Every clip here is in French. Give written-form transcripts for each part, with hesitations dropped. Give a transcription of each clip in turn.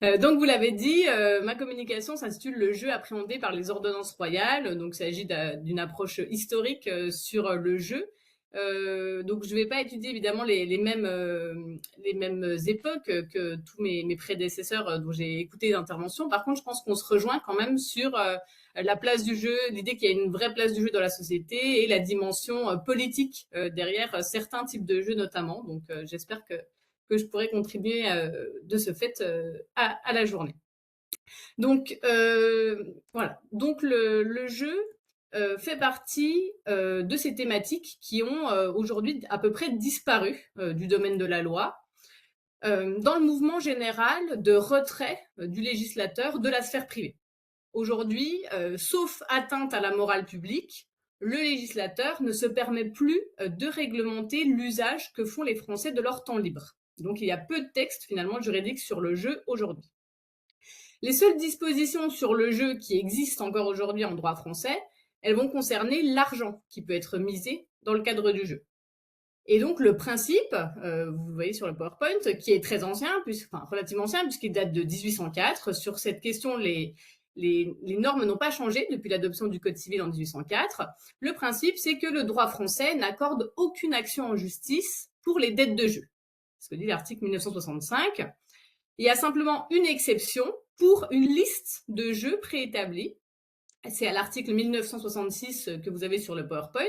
Donc vous l'avez dit, ma communication s'intitule «Le jeu appréhendé par les ordonnances royales». Donc il s'agit d'une approche historique sur le jeu. Donc je ne vais pas étudier évidemment les mêmes époques que tous mes prédécesseurs dont j'ai écouté les interventions. Par contre, je pense qu'on se rejoint quand même sur la place du jeu, l'idée qu'il y a une vraie place du jeu dans la société et la dimension politique derrière certains types de jeux notamment. Donc j'espère que je pourrais contribuer de ce fait à la journée. Donc voilà. Donc le jeu fait partie de ces thématiques qui ont aujourd'hui à peu près disparu du domaine de la loi, dans le mouvement général de retrait du législateur de la sphère privée. Aujourd'hui, sauf atteinte à la morale publique, le législateur ne se permet plus de réglementer l'usage que font les Français de leur temps libre. Donc il y a peu de textes finalement juridiques sur le jeu aujourd'hui. Les seules dispositions sur le jeu qui existent encore aujourd'hui en droit français, elles vont concerner l'argent qui peut être misé dans le cadre du jeu. Et donc le principe, vous le voyez sur le PowerPoint, qui est très ancien, enfin relativement ancien, puisqu'il date de 1804. Sur cette question, les normes n'ont pas changé depuis l'adoption du Code civil en 1804. Le principe, c'est que le droit français n'accorde aucune action en justice pour les dettes de jeu. C'est ce que dit l'article 1965. Il y a simplement une exception pour une liste de jeux préétablis. C'est à l'article 1966 que vous avez sur le PowerPoint.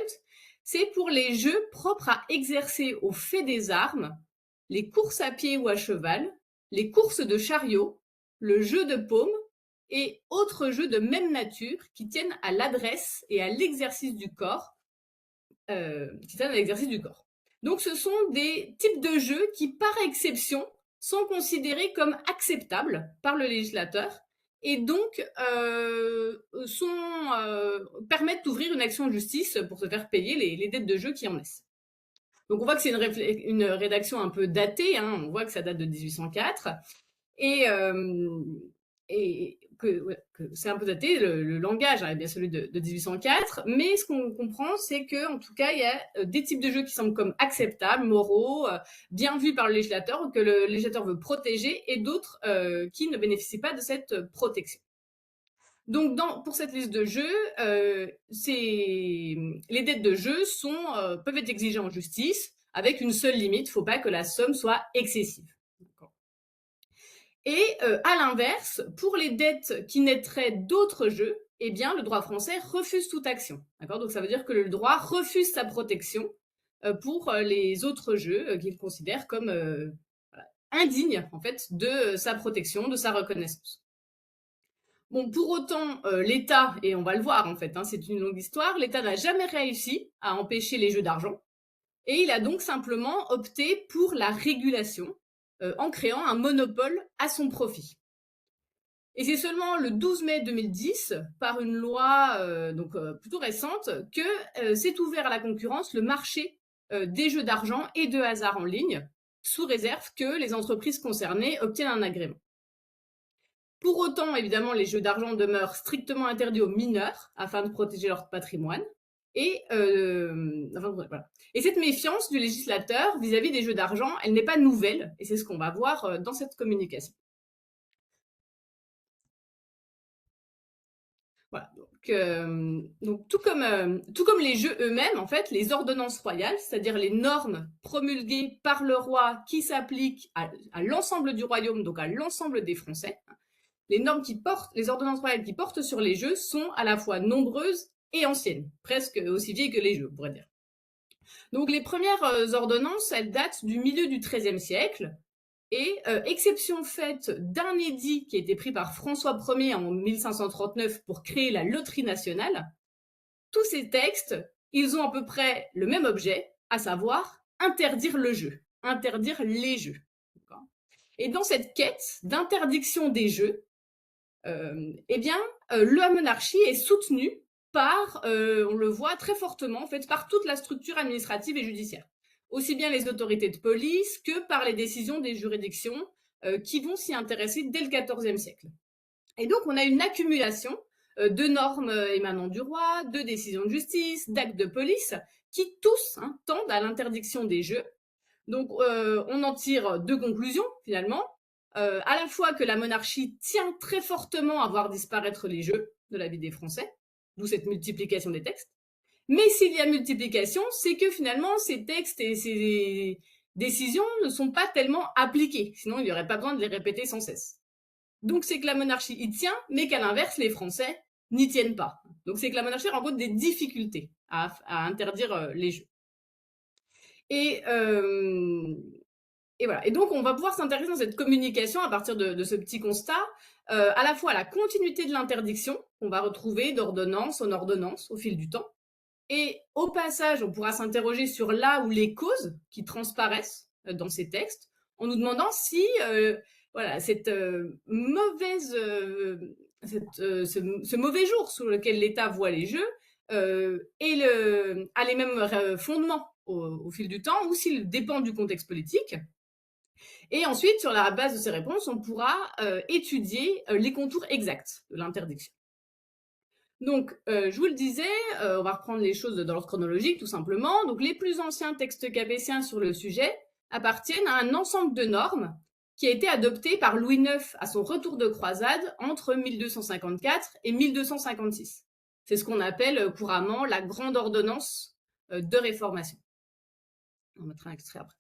C'est pour les jeux propres à exercer au fait des armes, les courses à pied ou à cheval, les courses de chariot, le jeu de paume et autres jeux de même nature qui tiennent à l'adresse et à l'exercice du corps. Donc ce sont des types de jeux qui, par exception, sont considérés comme acceptables par le législateur et donc permettent d'ouvrir une action de justice pour se faire payer les dettes de jeu qui en naissent. Donc on voit que c'est une rédaction un peu datée, hein, on voit que ça date de 1804, et, que c'est un peu daté, le langage est bien celui de 1804, mais ce qu'on comprend, c'est qu'en tout cas, il y a des types de jeux qui semblent comme acceptables, moraux, bien vus par le législateur, ou que le législateur veut protéger, et d'autres qui ne bénéficient pas de cette protection. Donc, pour cette liste de jeux, les dettes de jeu peuvent être exigées en justice avec une seule limite, il ne faut pas que la somme soit excessive. Et à l'inverse, pour les dettes qui naîtraient d'autres jeux, eh bien, le droit français refuse toute action. D'accord ? Donc ça veut dire que le droit refuse sa protection pour les autres jeux qu'il considère comme indignes en fait de sa protection, de sa reconnaissance. Bon, pour autant, l'État, et on va le voir en fait, hein, c'est une longue histoire, l'État n'a jamais réussi à empêcher les jeux d'argent, et il a donc simplement opté pour la régulation en créant un monopole à son profit. Et c'est seulement le 12 mai 2010, par une loi plutôt récente, que s'est ouvert à la concurrence le marché des jeux d'argent et de hasard en ligne, sous réserve que les entreprises concernées obtiennent un agrément. Pour autant, évidemment, les jeux d'argent demeurent strictement interdits aux mineurs afin de protéger leur patrimoine. Et cette méfiance du législateur vis-à-vis des jeux d'argent, elle n'est pas nouvelle, et c'est ce qu'on va voir dans cette communication. Voilà. Donc tout comme les jeux eux-mêmes, en fait, les ordonnances royales, c'est-à-dire les normes promulguées par le roi qui s'appliquent à l'ensemble du royaume, donc à l'ensemble des Français, les ordonnances royales qui portent sur les jeux sont à la fois nombreuses et anciennes, presque aussi vieilles que les jeux, on pourrait dire. Donc les premières ordonnances, elles datent du milieu du XIIIe siècle, et exception faite d'un édit qui a été pris par François Ier en 1539 pour créer la loterie nationale, tous ces textes, ils ont à peu près le même objet, à savoir interdire le jeu, interdire les jeux. Et dans cette quête d'interdiction des jeux, la monarchie est soutenue par, on le voit très fortement, en fait, par toute la structure administrative et judiciaire. Aussi bien les autorités de police que par les décisions des juridictions qui vont s'y intéresser dès le XIVe siècle. Et donc, on a une accumulation de normes émanant du roi, de décisions de justice, d'actes de police, qui tous tendent à l'interdiction des jeux. Donc, on en tire deux conclusions, finalement. à la fois que la monarchie tient très fortement à voir disparaître les jeux de la vie des Français, d'où cette multiplication des textes. Mais s'il y a multiplication, c'est que finalement, ces textes et ces décisions ne sont pas tellement appliquées. Sinon, il n'y aurait pas besoin de les répéter sans cesse. Donc, c'est que la monarchie y tient, mais qu'à l'inverse, les Français n'y tiennent pas. Donc, c'est que la monarchie rencontre des difficultés à interdire les jeux. Et, et voilà. Et donc, on va pouvoir s'intéresser dans cette communication à partir de ce petit constat, à la fois à la continuité de l'interdiction, qu'on va retrouver d'ordonnance en ordonnance au fil du temps. Et au passage, on pourra s'interroger sur là où les causes qui transparaissent dans ces textes, en nous demandant si voilà, cette mauvaise, ce mauvais jour sous lequel l'État voit les jeux a les mêmes fondements au fil du temps, ou s'il dépend du contexte politique. Et ensuite, sur la base de ces réponses, on pourra étudier les contours exacts de l'interdiction. Donc, je vous le disais, on va reprendre les choses dans l'ordre chronologique, tout simplement. Donc, les plus anciens textes capétiens sur le sujet appartiennent à un ensemble de normes qui a été adopté par Louis IX à son retour de croisade entre 1254 et 1256. C'est ce qu'on appelle couramment la Grande Ordonnance de Réformation. On mettra un extrait après.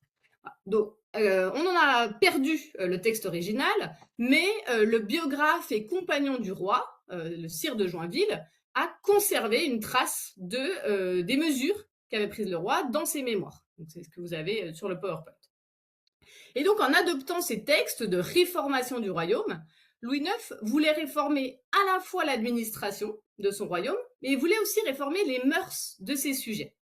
Donc, on en a perdu le texte original, mais le biographe et compagnon du roi, le sire de Joinville, a conservé une trace des mesures qu'avait prises le roi dans ses mémoires. Donc, c'est ce que vous avez sur le PowerPoint. Et donc, en adoptant ces textes de réformation du royaume, Louis IX voulait réformer à la fois l'administration de son royaume, mais il voulait aussi réformer les mœurs de ses sujets.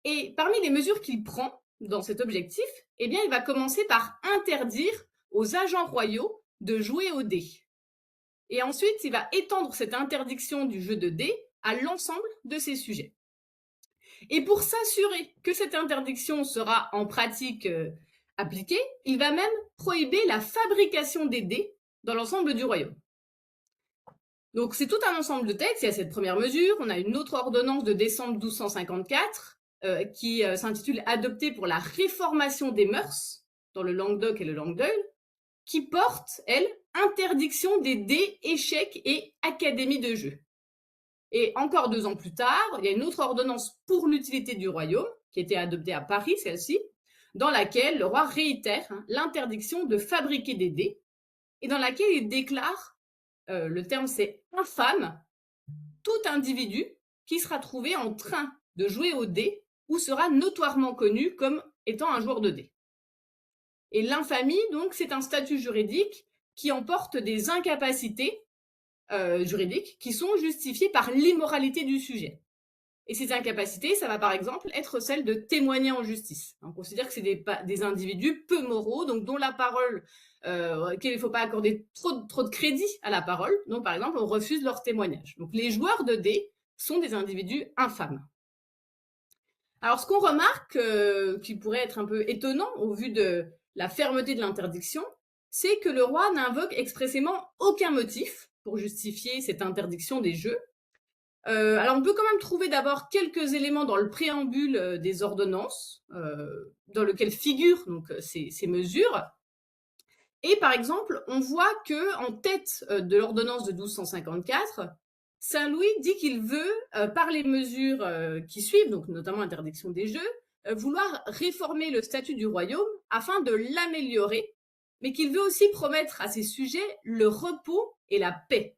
Et parmi les mesures qu'il prend dans cet objectif, eh bien, il va commencer par interdire aux agents royaux de jouer aux dés. Et ensuite, il va étendre cette interdiction du jeu de dés à l'ensemble de ses sujets. Et pour s'assurer que cette interdiction sera en pratique appliquée, il va même prohiber la fabrication des dés dans l'ensemble du royaume. Donc c'est tout un ensemble de textes. Il y a cette première mesure, on a une autre ordonnance de décembre 1254 qui s'intitule « Adoptée pour la réformation des mœurs » dans le Languedoc et le Languedoc, qui porte, elle, interdiction des dés, échecs et académies de jeu. Et encore 2 ans plus tard, il y a une autre ordonnance pour l'utilité du royaume, qui a été adoptée à Paris, celle-ci, dans laquelle le roi réitère l'interdiction de fabriquer des dés, et dans laquelle il déclare, le terme c'est infâme, tout individu qui sera trouvé en train de jouer aux dés ou sera notoirement connu comme étant un joueur de dés. Et l'infamie, donc, c'est un statut juridique qui emporte des incapacités juridiques qui sont justifiées par l'immoralité du sujet. Et ces incapacités, ça va par exemple être celle de témoigner en justice. On considère que c'est des individus peu moraux, donc dont la parole, qu'il ne faut pas accorder trop de crédit à la parole. Donc par exemple, on refuse leur témoignage. Donc les joueurs de dés sont des individus infâmes. Alors ce qu'on remarque, qui pourrait être un peu étonnant au vu de la fermeté de l'interdiction, c'est que le roi n'invoque expressément aucun motif pour justifier cette interdiction des jeux. Alors on peut quand même trouver d'abord quelques éléments dans le préambule des ordonnances, dans lequel figurent donc ces mesures. Et par exemple, on voit que en tête de l'ordonnance de 1254, Saint-Louis dit qu'il veut, par les mesures qui suivent, donc notamment l'interdiction des jeux, vouloir réformer le statut du royaume afin de l'améliorer, mais qu'il veut aussi promettre à ses sujets le repos et la paix.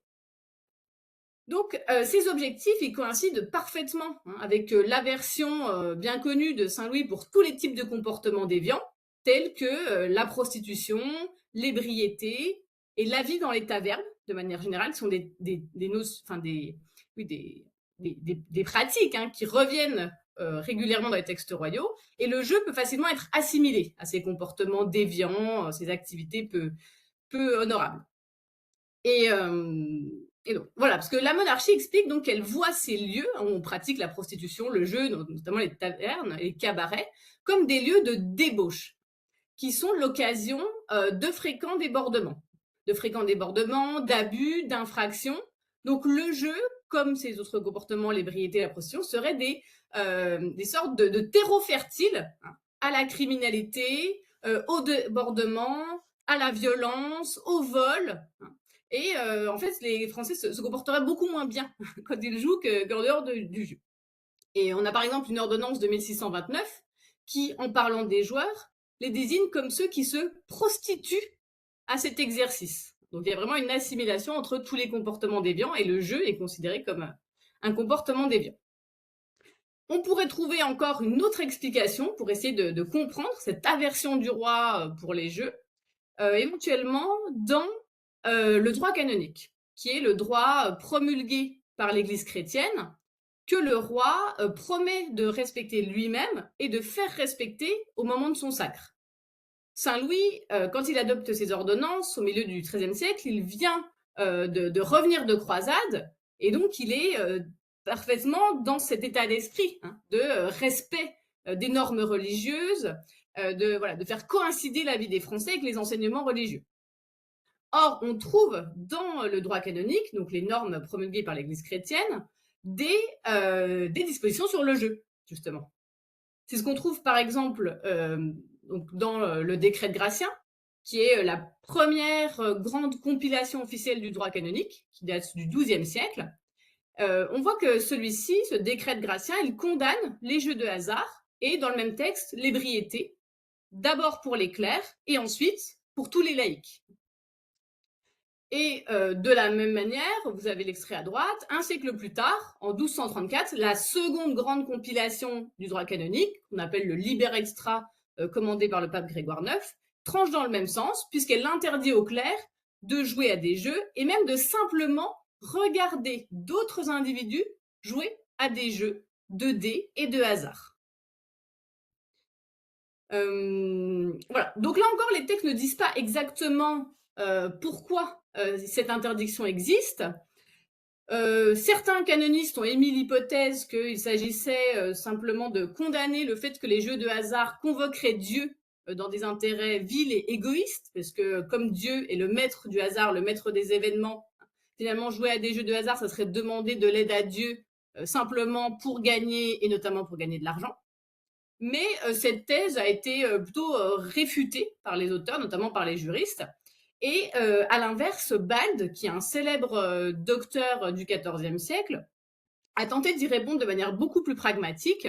Donc, ces objectifs, ils coïncident parfaitement avec l'aversion bien connue de Saint-Louis pour tous les types de comportements déviants, tels que la prostitution, l'ébriété et la vie dans les tavernes, de manière générale, qui sont des pratiques qui reviennent régulièrement dans les textes royaux. Et le jeu peut facilement être assimilé à ces comportements déviants, ces activités peu honorables. Et donc, voilà, parce que la monarchie explique donc qu'elle voit ces lieux où on pratique la prostitution, le jeu, notamment les tavernes et les cabarets, comme des lieux de débauche, qui sont l'occasion de fréquents débordements, d'abus, d'infractions. Donc le jeu, comme ces autres comportements, l'ébriété, la prostitution, seraient des sortes de terreaux fertiles à la criminalité, au débordement, à la violence, au vol. Et en fait, les Français se comporteraient beaucoup moins bien quand ils jouent qu'en dehors du jeu. Et on a par exemple une ordonnance de 1629 qui, en parlant des joueurs, les désigne comme ceux qui se prostituent à cet exercice. Donc il y a vraiment une assimilation entre tous les comportements déviants et le jeu est considéré comme un comportement déviant. On pourrait trouver encore une autre explication pour essayer de comprendre cette aversion du roi pour les jeux, éventuellement dans le droit canonique, qui est le droit promulgué par l'Église chrétienne, que le roi promet de respecter lui-même et de faire respecter au moment de son sacre. Saint Louis, quand il adopte ses ordonnances au milieu du XIIIe siècle, il vient de revenir de croisade, et donc il est parfaitement dans cet état d'esprit de respect des normes religieuses, de faire coïncider la vie des Français avec les enseignements religieux. Or, on trouve dans le droit canonique, donc les normes promulguées par l'Église chrétienne, des dispositions sur le jeu, justement. C'est ce qu'on trouve par exemple donc dans le décret de Gratien, qui est la première grande compilation officielle du droit canonique, qui date du XIIe siècle. On voit que celui-ci, ce décret de Gratien, il condamne les jeux de hasard et dans le même texte, l'ébriété, d'abord pour les clercs et ensuite pour tous les laïcs. Et de la même manière, vous avez l'extrait à droite, un siècle plus tard, en 1234, la seconde grande compilation du droit canonique, qu'on appelle le Liber Extra, commandé par le pape Grégoire IX, tranche dans le même sens, puisqu'elle interdit aux clercs de jouer à des jeux et même de simplement regarder d'autres individus jouer à des jeux de dés et de hasard. Voilà. Donc là encore, les textes ne disent pas exactement pourquoi cette interdiction existe. Certains canonistes ont émis l'hypothèse qu'il s'agissait simplement de condamner le fait que les jeux de hasard convoqueraient Dieu dans des intérêts vils et égoïstes, parce que comme Dieu est le maître du hasard, le maître des événements, finalement jouer à des jeux de hasard, ça serait demander de l'aide à Dieu simplement pour gagner, et notamment pour gagner de l'argent. Mais cette thèse a été plutôt réfutée par les auteurs, notamment par les juristes. Et à l'inverse, Bald, qui est un célèbre docteur du XIVe siècle, a tenté d'y répondre de manière beaucoup plus pragmatique.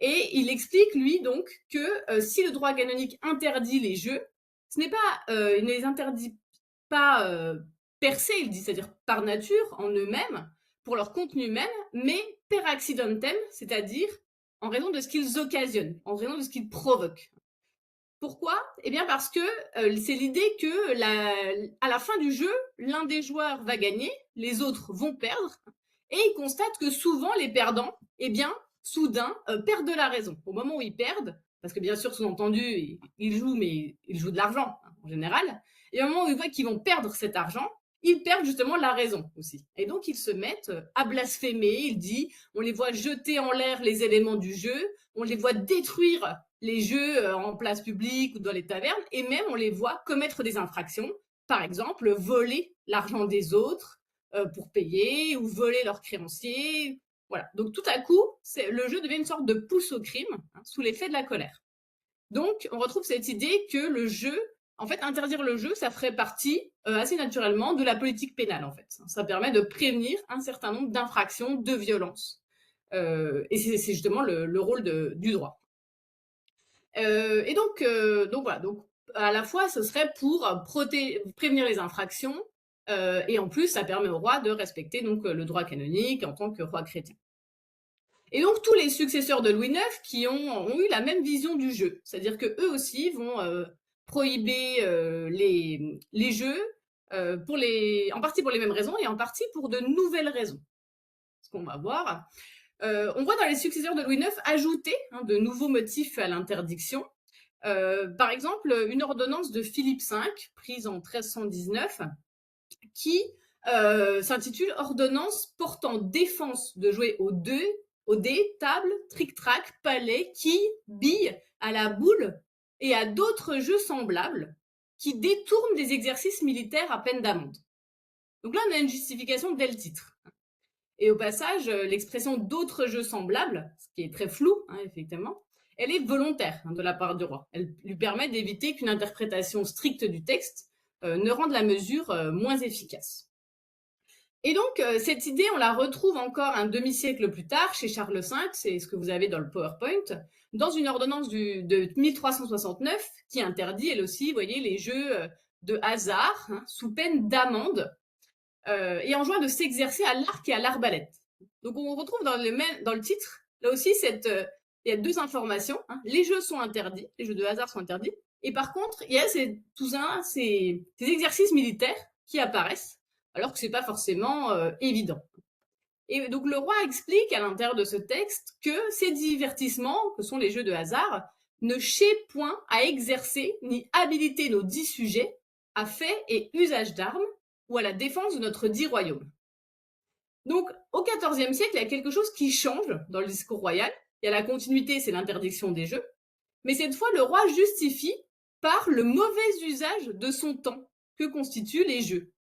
Et il explique, lui, donc, que si le droit canonique interdit les jeux, ce n'est pas, il ne les interdit pas per se, il dit, c'est-à-dire par nature, en eux-mêmes, pour leur contenu même, mais per accidentem, c'est-à-dire en raison de ce qu'ils occasionnent, en raison de ce qu'ils provoquent. Pourquoi? Eh bien parce que c'est l'idée que à la fin du jeu, l'un des joueurs va gagner, les autres vont perdre, et il constate que souvent les perdants, eh bien, soudain, perdent la raison. Au moment où ils perdent, parce que bien sûr, sous-entendu, ils jouent, mais ils jouent de l'argent, en général, et au moment où ils voient qu'ils vont perdre cet argent, ils perdent justement la raison aussi. Et donc ils se mettent à blasphémer, il dit, on les voit jeter en l'air les éléments du jeu, on les voit détruire les jeux en place publique ou dans les tavernes, et même on les voit commettre des infractions, par exemple voler l'argent des autres pour payer, ou voler leurs créanciers. Voilà. Donc tout à coup, le jeu devient une sorte de pousse au crime, sous l'effet de la colère. Donc on retrouve cette idée que le jeu, en fait, interdire le jeu, ça ferait partie assez naturellement de la politique pénale, en fait. Ça permet de prévenir un certain nombre d'infractions, de violences. Et c'est justement le rôle du droit. Et donc voilà. Donc à la fois, ce serait pour prévenir les infractions, et en plus, ça permet au roi de respecter donc le droit canonique en tant que roi chrétien. Et donc tous les successeurs de Louis IX qui ont eu la même vision du jeu, c'est-à-dire que eux aussi vont prohiber les jeux en partie pour les mêmes raisons et en partie pour de nouvelles raisons. Ce qu'on va voir. On voit dans les successeurs de Louis IX ajouter de nouveaux motifs à l'interdiction. Par exemple, une ordonnance de Philippe V, prise en 1319, qui s'intitule Ordonnance portant défense de jouer aux dés, tables, tric-trac, palets, quilles, billes, à la boule et à d'autres jeux semblables qui détournent des exercices militaires à peine d'amende. Donc là, on a une justification dès le titre. Et au passage, l'expression d'autres jeux semblables, ce qui est très flou, effectivement, elle est volontaire de la part du roi. Elle lui permet d'éviter qu'une interprétation stricte du texte ne rende la mesure moins efficace. Et donc, cette idée, on la retrouve encore un demi-siècle plus tard chez Charles V, c'est ce que vous avez dans le PowerPoint, dans une ordonnance de 1369 qui interdit, elle aussi, vous voyez, les jeux de hasard sous peine d'amende et enjoint de s'exercer à l'arc et à l'arbalète. Donc, on retrouve dans le titre, là aussi, il y a deux informations. Les jeux sont interdits, les jeux de hasard sont interdits, et par contre, il y a ces exercices militaires qui apparaissent, alors que c'est pas forcément évident. Et donc le roi explique à l'intérieur de ce texte que ces divertissements, que sont les jeux de hasard, ne chient point à exercer ni habiliter nos dits sujets à fait et usage d'armes ou à la défense de notre dit royaume. Donc au XIVe siècle, il y a quelque chose qui change dans le discours royal. Il y a la continuité, c'est l'interdiction des jeux, mais cette fois le roi justifie par le mauvais usage de son temps que constituent les jeux.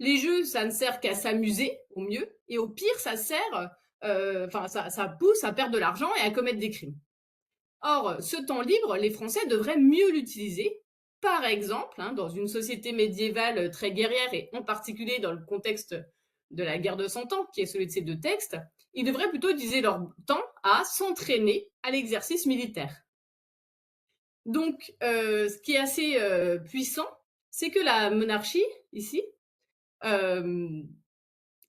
Les jeux, ça ne sert qu'à s'amuser, au mieux, et au pire, ça sert, ça pousse à perdre de l'argent et à commettre des crimes. Or, ce temps libre, les Français devraient mieux l'utiliser. Par exemple, dans une société médiévale très guerrière, et en particulier dans le contexte de la guerre de 100 ans, qui est celui de ces deux textes, ils devraient plutôt utiliser leur temps à s'entraîner à l'exercice militaire. Donc, ce qui est assez puissant, c'est que la monarchie, ici, la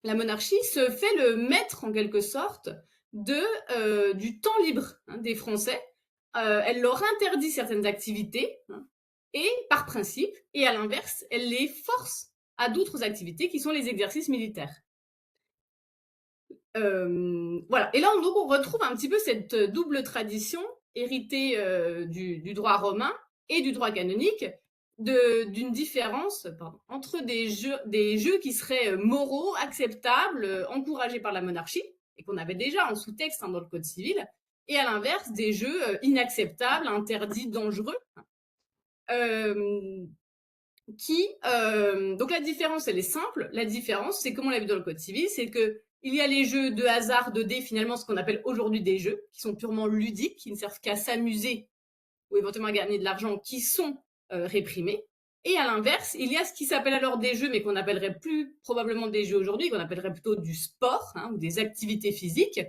monarchie se fait le maître en quelque sorte du temps libre des Français. Elle leur interdit certaines activités et par principe, et à l'inverse, elle les force à d'autres activités qui sont les exercices militaires. Voilà. Et là, donc, on retrouve un petit peu cette double tradition héritée du droit romain et du droit canonique, d'une différence entre des jeux qui seraient moraux, acceptables, encouragés par la monarchie, et qu'on avait déjà en sous-texte dans le Code civil, et à l'inverse, des jeux inacceptables, interdits, dangereux. Donc la différence, elle est simple. La différence, c'est comme on l'a vu dans le Code civil, c'est que il y a les jeux de hasard, de dés, finalement, ce qu'on appelle aujourd'hui des jeux, qui sont purement ludiques, qui ne servent qu'à s'amuser ou éventuellement à gagner de l'argent, qui sont réprimés. Et à l'inverse, il y a ce qui s'appelle alors des jeux, mais qu'on n'appellerait plus probablement des jeux aujourd'hui, qu'on appellerait plutôt du sport ou des activités physiques.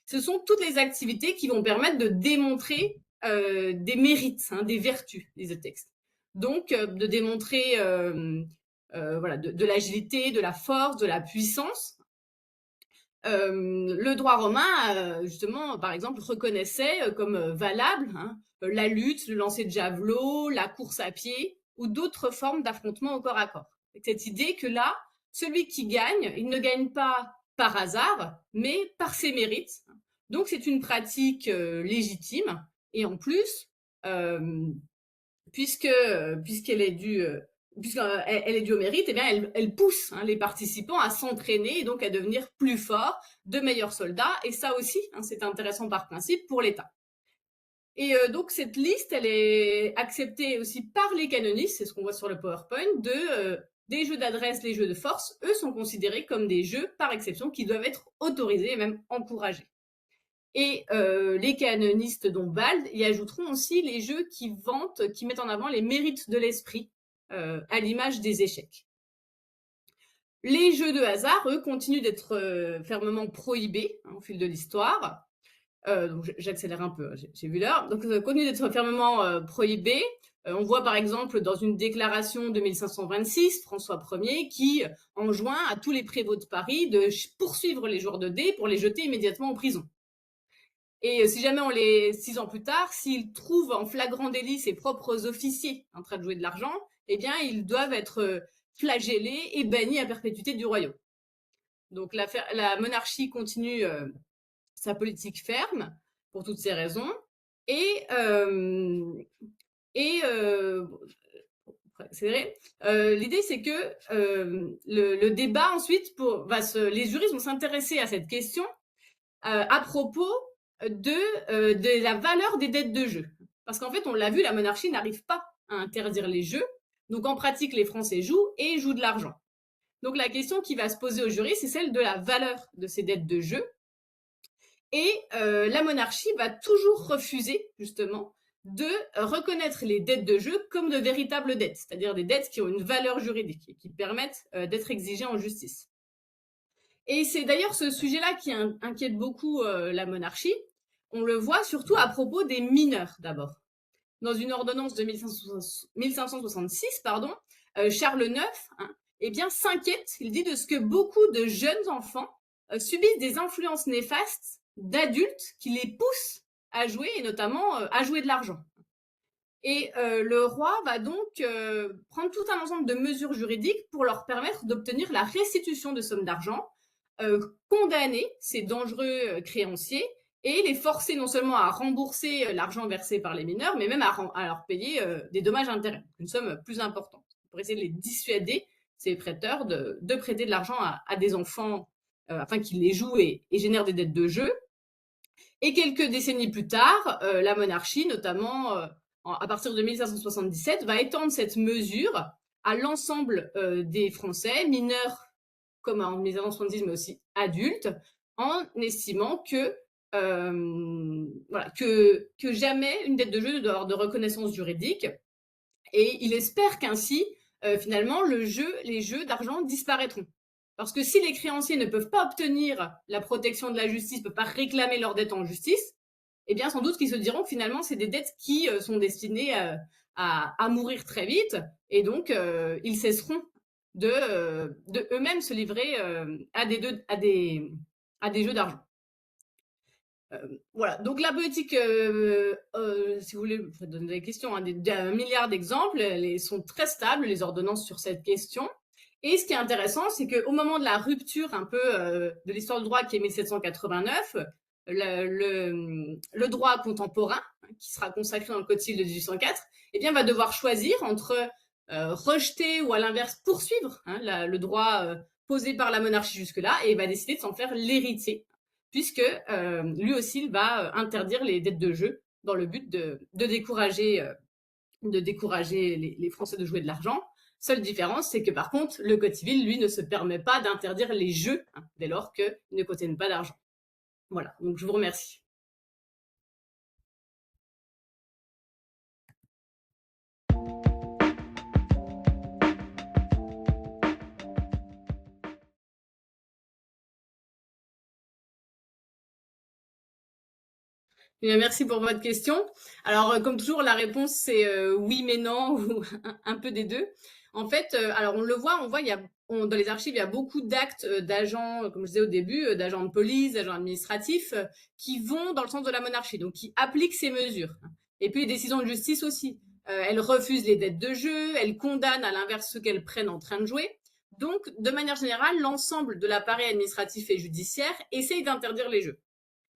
Ce sont toutes les activités qui vont permettre de démontrer des mérites, des vertus des textes. Donc, de démontrer de l'agilité, de la force, de la puissance. Le droit romain, justement, par exemple, reconnaissait comme valable la lutte, le lancer de javelot, la course à pied ou d'autres formes d'affrontement au corps à corps. Avec cette idée que là, celui qui gagne, il ne gagne pas par hasard, mais par ses mérites. Donc c'est une pratique légitime et en plus, puisqu'elle est due puisqu'elle est due au mérite, eh bien, elle pousse les participants à s'entraîner et donc à devenir plus forts, de meilleurs soldats. Et ça aussi, c'est intéressant par principe pour l'État. Et donc cette liste, elle est acceptée aussi par les canonistes, c'est ce qu'on voit sur le PowerPoint, des jeux d'adresse, les jeux de force, eux sont considérés comme des jeux par exception qui doivent être autorisés et même encouragés. Et les canonistes dont Bald y ajouteront aussi les jeux qui mettent en avant les mérites de l'esprit, à l'image des échecs. Les jeux de hasard, eux, continuent d'être fermement prohibés au fil de l'histoire. Donc j'accélère un peu, j'ai vu l'heure. Donc continuent d'être fermement prohibés. On voit par exemple dans une déclaration de 1526, François Ier qui enjoint à tous les prévôts de Paris de poursuivre les joueurs de dés pour les jeter immédiatement en prison. Et si jamais 6 ans plus tard, s'ils trouvent en flagrant délit ses propres officiers en train de jouer de l'argent, eh bien, ils doivent être flagellés et bannis à perpétuité du royaume. Donc, la monarchie continue sa politique ferme pour toutes ces raisons. Et l'idée, c'est que le débat ensuite, les juristes vont s'intéresser à cette question à propos de la valeur des dettes de jeu. Parce qu'en fait, on l'a vu, la monarchie n'arrive pas à interdire les jeux. Donc, en pratique, les Français jouent et jouent de l'argent. Donc, la question qui va se poser au jury, c'est celle de la valeur de ces dettes de jeu. Et la monarchie va toujours refuser, justement, de reconnaître les dettes de jeu comme de véritables dettes, c'est-à-dire des dettes qui ont une valeur juridique et qui permettent d'être exigées en justice. Et c'est d'ailleurs ce sujet-là qui inquiète beaucoup la monarchie. On le voit surtout à propos des mineurs d'abord. Dans une ordonnance de 1566, pardon, Charles IX eh bien, s'inquiète, il dit, de ce que beaucoup de jeunes enfants subissent des influences néfastes d'adultes qui les poussent à jouer, et notamment à jouer de l'argent. Et le roi va donc prendre tout un ensemble de mesures juridiques pour leur permettre d'obtenir la restitution de sommes d'argent, condamner ces dangereux créanciers et les forcer non seulement à rembourser l'argent versé par les mineurs, mais même à leur payer des dommages-intérêts, une somme plus importante, pour essayer de les dissuader, ces prêteurs, de prêter de l'argent à des enfants afin qu'ils les jouent et génèrent des dettes de jeu. Et quelques décennies plus tard, la monarchie, notamment à partir de 1577, va étendre cette mesure à l'ensemble des Français, mineurs comme en 1570, mais aussi adultes, en estimant voilà, que jamais une dette de jeu ne doit avoir de reconnaissance juridique. Et il espère qu'ainsi, finalement, les jeux d'argent disparaîtront. Parce que si les créanciers ne peuvent pas obtenir la protection de la justice, ne peuvent pas réclamer leurs dettes en justice, eh bien, sans doute qu'ils se diront que finalement, c'est des dettes qui sont destinées à mourir très vite, et donc ils cesseront de eux-mêmes se livrer à des jeux d'argent. Voilà, donc la politique, si vous voulez, je vais donner des questions, un milliard d'exemples, elles sont très stables, les ordonnances sur cette question. Et ce qui est intéressant, c'est qu'au moment de la rupture un peu de l'histoire du droit qui est 1789, le droit contemporain, qui sera consacré dans le Code civil de 1804, eh bien, va devoir choisir entre rejeter ou à l'inverse poursuivre le droit posé par la monarchie jusque-là, et va décider de s'en faire l'héritier, puisque lui aussi il va interdire les dettes de jeu dans le but de décourager, les Français de jouer de l'argent. Seule différence, c'est que par contre, le Code civil, lui, ne se permet pas d'interdire les jeux dès lors qu'ils ne contiennent pas d'argent. Voilà, donc je vous remercie. Eh bien, merci pour votre question. Alors, comme toujours, la réponse c'est oui mais non ou un peu des deux. En fait, alors on voit, dans les archives, il y a beaucoup d'actes d'agents, comme je disais au début, d'agents de police, d'agents administratifs, qui vont dans le sens de la monarchie, donc qui appliquent ces mesures. Et puis les décisions de justice aussi. Elles refusent les dettes de jeu, elles condamnent à l'inverse ceux qu'elles prennent en train de jouer. Donc, de manière générale, l'ensemble de l'appareil administratif et judiciaire essaye d'interdire les jeux.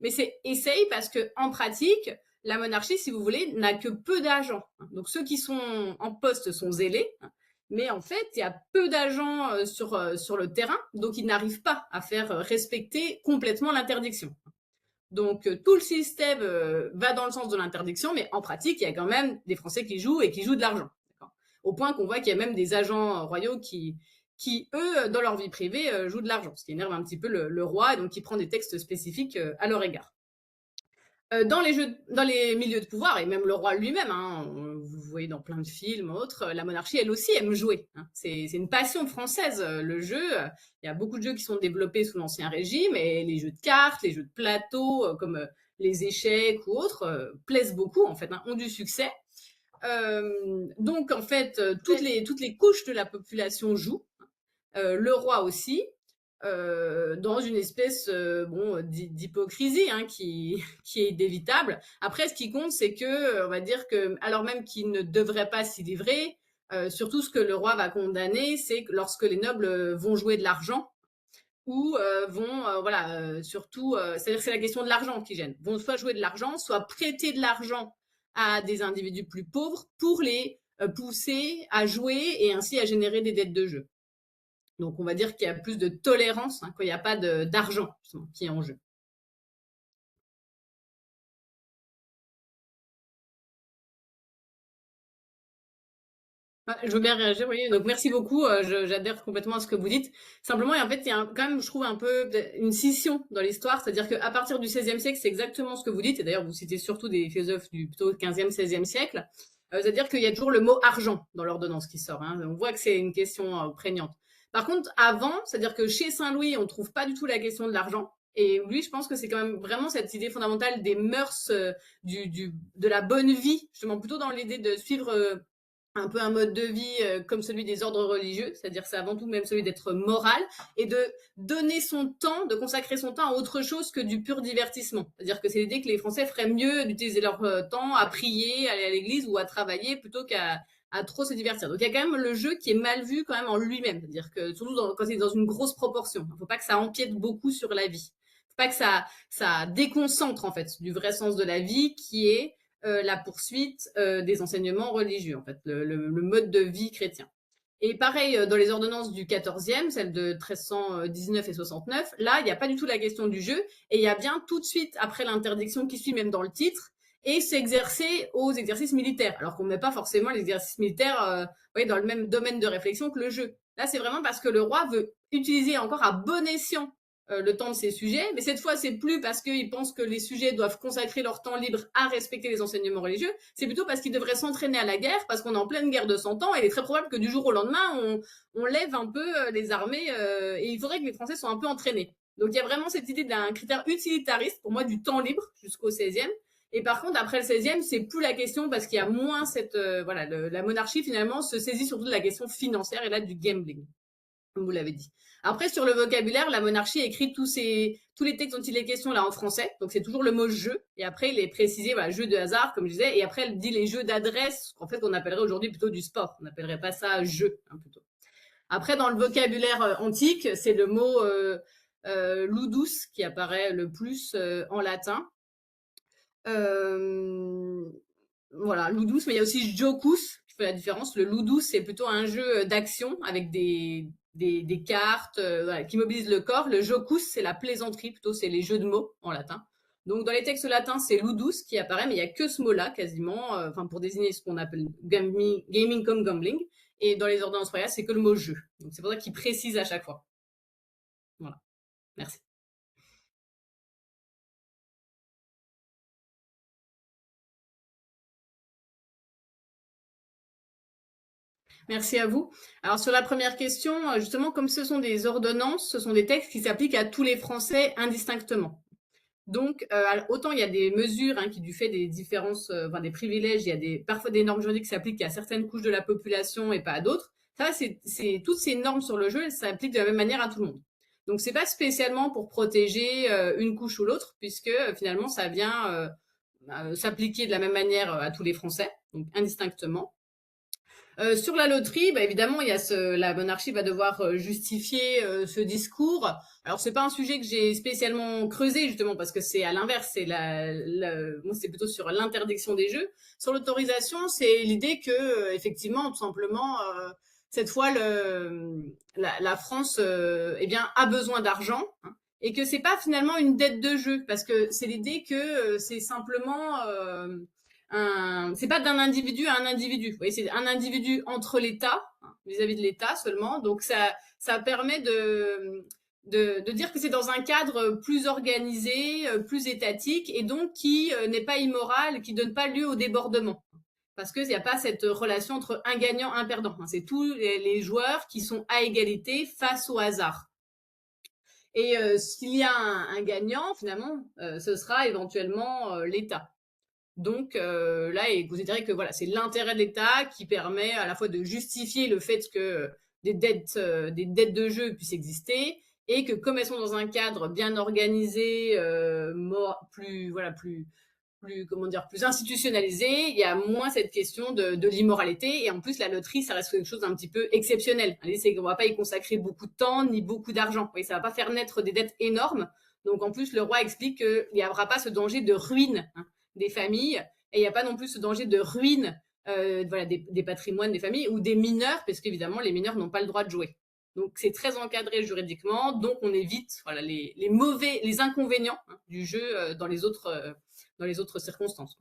Mais c'est essaye parce que en pratique, la monarchie, si vous voulez, n'a que peu d'agents. Donc ceux qui sont en poste sont zélés, mais en fait, il y a peu d'agents sur le terrain, donc ils n'arrivent pas à faire respecter complètement l'interdiction. Donc tout le système va dans le sens de l'interdiction, mais en pratique, il y a quand même des Français qui jouent et qui jouent de l'argent. Au point qu'on voit qu'il y a même des agents royaux qui eux, dans leur vie privée, jouent de l'argent, ce qui énerve un petit peu le roi, et donc qui prend des textes spécifiques à leur égard. Dans les milieux de pouvoir, et même le roi lui-même, vous voyez dans plein de films, autres, la monarchie, elle aussi, aime jouer. C'est une passion française, le jeu. Il y a beaucoup de jeux qui sont développés sous l'Ancien Régime, et les jeux de cartes, les jeux de plateau, comme les échecs ou autres, plaisent beaucoup, en fait, ont du succès. Donc, en fait, toutes les couches de la population jouent. Le roi aussi, dans une espèce d'hypocrisie qui est inévitable. Après, ce qui compte, c'est que, on va dire que, alors même qu'il ne devrait pas s'y livrer, surtout ce que le roi va condamner, c'est que lorsque les nobles vont jouer de l'argent ou vont, surtout, c'est-à-dire que c'est la question de l'argent qui gêne, vont soit jouer de l'argent, soit prêter de l'argent à des individus plus pauvres pour les pousser à jouer et ainsi à générer des dettes de jeu. Donc, on va dire qu'il y a plus de tolérance quand il n'y a pas d'argent qui est en jeu. Ah, je veux bien réagir, oui. Donc merci beaucoup. J'adhère complètement à ce que vous dites. Simplement, et en fait, il y a quand même, je trouve, un peu une scission dans l'histoire. C'est-à-dire qu'à partir du XVIe siècle, c'est exactement ce que vous dites. Et d'ailleurs, vous citez surtout des philosophes du plutôt XVe, XVIe siècle. C'est-à-dire qu'il y a toujours le mot argent dans l'ordonnance qui sort, hein. On voit que c'est une question prégnante. Par contre, avant, c'est-à-dire que chez Saint-Louis, on trouve pas du tout la question de l'argent. Et lui, je pense que c'est quand même vraiment cette idée fondamentale des mœurs, de la bonne vie, justement, plutôt dans l'idée de suivre un peu un mode de vie comme celui des ordres religieux, c'est-à-dire c'est avant tout même celui d'être moral et de donner son temps, de consacrer son temps à autre chose que du pur divertissement. C'est-à-dire que c'est l'idée que les Français feraient mieux d'utiliser leur temps à prier, aller à l'église ou à travailler plutôt qu'à trop se divertir. Donc il y a quand même le jeu qui est mal vu quand même en lui-même, c'est-à-dire que surtout quand c'est dans une grosse proportion. Il ne faut pas que ça empiète beaucoup sur la vie. Il ne faut pas que ça déconcentre en fait du vrai sens de la vie qui est la poursuite des enseignements religieux, en fait, le mode de vie chrétien. Et pareil, dans les ordonnances du 14e, celles de 1319 et 69, là, il n'y a pas du tout la question du jeu, et il y a bien tout de suite, après l'interdiction qui suit même dans le titre, et s'exercer aux exercices militaires, alors qu'on ne met pas forcément les exercices militaires dans le même domaine de réflexion que le jeu. Là, c'est vraiment parce que le roi veut utiliser encore à bon escient le temps de ces sujets, mais cette fois, c'est plus parce qu'ils pensent que les sujets doivent consacrer leur temps libre à respecter les enseignements religieux, c'est plutôt parce qu'ils devraient s'entraîner à la guerre, parce qu'on est en pleine guerre de 100 ans, et il est très probable que du jour au lendemain, on lève un peu les armées, et il faudrait que les Français soient un peu entraînés. Donc il y a vraiment cette idée d'un critère utilitariste, pour moi, du temps libre jusqu'au 16e. Et par contre, après le 16e, c'est plus la question parce qu'il y a moins cette la monarchie finalement se saisit surtout de la question financière et là du gambling, comme vous l'avez dit. Après, sur le vocabulaire, la monarchie écrit tous les textes dont il est question là en français. Donc, c'est toujours le mot jeu. Et après, il est précisé, voilà, jeu de hasard, comme je disais. Et après, elle dit les jeux d'adresse, en fait, qu'on appellerait aujourd'hui plutôt du sport. On n'appellerait pas ça jeu, hein, plutôt. Après, dans le vocabulaire antique, c'est le mot ludus qui apparaît le plus en latin. Euh, voilà, ludus, mais il y a aussi jocus qui fait la différence. Le ludus, c'est plutôt un jeu d'action avec des cartes voilà, qui mobilisent le corps. Le jocus, c'est la plaisanterie, plutôt, c'est les jeux de mots en latin. Donc, dans les textes latins, c'est ludus qui apparaît, mais il n'y a que ce mot-là quasiment, pour désigner ce qu'on appelle gaming comme gambling. Et dans les ordonnances royales, c'est que le mot jeu. Donc, c'est pour ça qu'il précise à chaque fois. Voilà, merci. Merci à vous. Alors sur la première question, justement, comme ce sont des ordonnances, ce sont des textes qui s'appliquent à tous les Français indistinctement. Donc, autant il y a des mesures hein, qui, du fait des différences, enfin des privilèges, il y a parfois des normes juridiques qui s'appliquent à certaines couches de la population et pas à d'autres. Ça, c'est toutes ces normes sur le jeu, elles s'appliquent de la même manière à tout le monde. Donc, c'est pas spécialement pour protéger une couche ou l'autre, puisque finalement, ça vient s'appliquer de la même manière à tous les Français, donc indistinctement. Sur la loterie, bah, évidemment, la monarchie va devoir justifier ce discours. Alors, c'est pas un sujet que j'ai spécialement creusé justement parce que c'est à l'inverse. Moi, c'est plutôt sur l'interdiction des jeux. Sur l'autorisation, c'est l'idée que effectivement, tout simplement, cette fois, la France, eh bien, a besoin d'argent. Hein, et que c'est pas finalement une dette de jeu parce que c'est l'idée que c'est simplement c'est pas d'un individu à un individu. Vous voyez, c'est un individu entre l'État, hein, vis-à-vis de l'État seulement. Donc ça permet de dire que c'est dans un cadre plus organisé, plus étatique, et donc qui n'est pas immoral, qui donne pas lieu au débordement. Parce qu'il n'y a pas cette relation entre un gagnant et un perdant. C'est tous les joueurs qui sont à égalité face au hasard. Et s'il y a un gagnant, finalement, ce sera éventuellement l'État. Donc là, il est considéré que voilà, c'est l'intérêt de l'État qui permet à la fois de justifier le fait que des dettes de jeu puissent exister et que comme elles sont dans un cadre bien organisé, plus voilà, plus comment dire, plus institutionnalisé, il y a moins cette question de l'immoralité et en plus la loterie, ça reste quelque chose d'un petit peu exceptionnel. C'est qu'on va pas y consacrer beaucoup de temps ni beaucoup d'argent. Oui, ça va pas faire naître des dettes énormes. Donc en plus, le roi explique qu'il n'y aura pas ce danger de ruine hein, des familles et il n'y a pas non plus ce danger de ruine voilà, des patrimoines des familles ou des mineurs, parce qu'évidemment, les mineurs n'ont pas le droit de jouer. Donc c'est très encadré juridiquement, donc on évite voilà, les inconvénients hein, du jeu dans les autres circonstances.